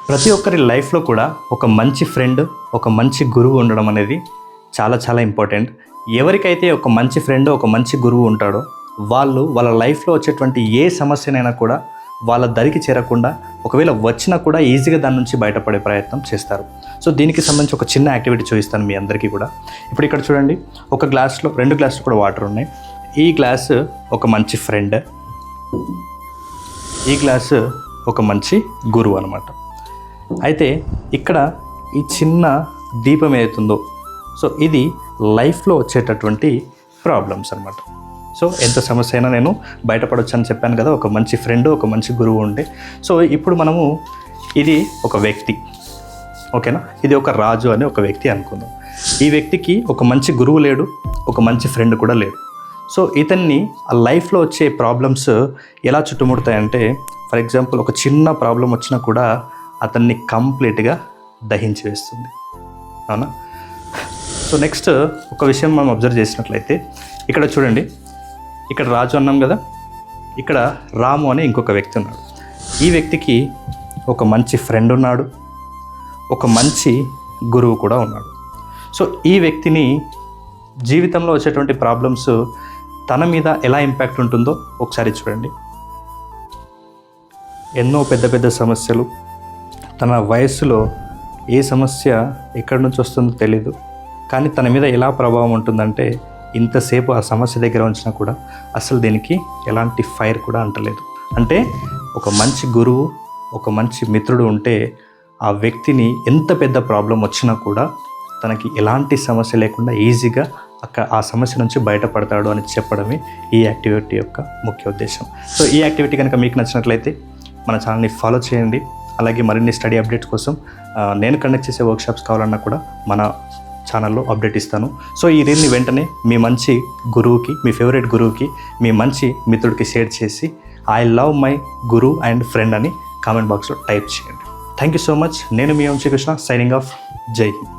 ప్రతి ఒక్కరి లైఫ్లో కూడా ఒక మంచి ఫ్రెండ్, ఒక మంచి గురువు ఉండడం అనేది చాలా చాలా ఇంపార్టెంట్. ఎవరికైతే ఒక మంచి ఫ్రెండ్, ఒక మంచి గురువు ఉంటాడో వాళ్ళు వాళ్ళ లైఫ్లో వచ్చేటువంటి ఏ సమస్యనైనా కూడా వాళ్ళ దరికి చేరకుండా, ఒకవేళ వచ్చినా కూడా ఈజీగా దాని నుంచి బయటపడే ప్రయత్నం చేస్తారు. సో దీనికి సంబంధించి ఒక చిన్న యాక్టివిటీ చూపిస్తాను మీ అందరికీ కూడా. ఇప్పుడు ఇక్కడ చూడండి, ఒక గ్లాస్లో 2 గ్లాసులు కూడా వాటర్ ఉన్నాయి. ఈ గ్లాసు ఒక మంచి ఫ్రెండ్, ఈ గ్లాసు ఒక మంచి గురువు అనమాట. అయితే ఇక్కడ ఈ చిన్న దీపం ఏదైతుందో, సో ఇది లైఫ్లో వచ్చేటటువంటి ప్రాబ్లమ్స్ అనమాట. సో ఎంత సమస్య అయినా నేను బయటపడవచ్చు అని చెప్పాను కదా, ఒక మంచి ఫ్రెండ్, ఒక మంచి గురువు ఉంటే. సో ఇప్పుడు మనము ఇది ఒక వ్యక్తి, ఓకేనా, ఇది ఒక రాజు అని ఒక వ్యక్తి అనుకుందాం. ఈ వ్యక్తికి ఒక మంచి గురువు లేడు, ఒక మంచి ఫ్రెండ్ కూడా లేడు. సో ఇతన్ని ఆ లైఫ్లో వచ్చే ప్రాబ్లమ్స్ ఎలా చుట్టుముడతాయంటే, ఫర్ ఎగ్జాంపుల్ ఒక చిన్న ప్రాబ్లం వచ్చినా కూడా అతన్ని కంప్లీట్గా దహించి వేస్తుంది, అవునా. సో నెక్స్ట్ ఒక విషయం మనం అబ్జర్వ్ చేసినట్లయితే, ఇక్కడ చూడండి, ఇక్కడ రాజు అన్నాం కదా, ఇక్కడ రాము అనే ఇంకొక వ్యక్తి ఉన్నాడు. ఈ వ్యక్తికి ఒక మంచి ఫ్రెండ్ ఉన్నాడు, ఒక మంచి గురువు కూడా ఉన్నాడు. సో ఈ వ్యక్తిని జీవితంలో వచ్చేటువంటి ప్రాబ్లమ్స్ తన మీద ఎలా ఇంపాక్ట్ ఉంటుందో ఒకసారి చూడండి. ఎన్నో పెద్ద పెద్ద సమస్యలు, తన వయస్సులో ఏ సమస్య ఎక్కడి నుంచి వస్తుందో తెలీదు, కానీ తన మీద ఎలా ప్రభావం ఉంటుందంటే, ఇంతసేపు ఆ సమస్య దగ్గర ఉంచినా కూడా అసలు దీనికి ఎలాంటి ఫైర్ కూడా అంటలేదు. అంటే ఒక మంచి గురువు, ఒక మంచి మిత్రుడు ఉంటే ఆ వ్యక్తిని ఎంత పెద్ద ప్రాబ్లం వచ్చినా కూడా తనకి ఎలాంటి సమస్య లేకుండా ఈజీగా ఆ సమస్య నుంచి బయటపడతాడు అని చెప్పడమే ఈ యాక్టివిటీ యొక్క ముఖ్య ఉద్దేశం. సో ఈ యాక్టివిటీ కనుక మీకు నచ్చినట్లయితే మన ఛానల్ని ఫాలో చేయండి. అలాగే మరిన్ని స్టడీ అప్డేట్స్ కోసం నేను కండక్ట్ చేసే వర్క్షాప్స్ కావాలన్నా కూడా మన ఛానల్లో అప్డేట్ ఇస్తాను. సో ఈ రీల్ని వెంటనే మీ మంచి గురువుకి, మీ ఫేవరెట్ గురువుకి, మీ మంచి మిత్రుడికి షేర్ చేసి I love my Guru and friend అని కామెంట్ బాక్స్లో టైప్ చేయండి. Thank you so much. నేను మీ వంశీకృష్ణ, సైనింగ్ ఆఫ్. జై హింద్.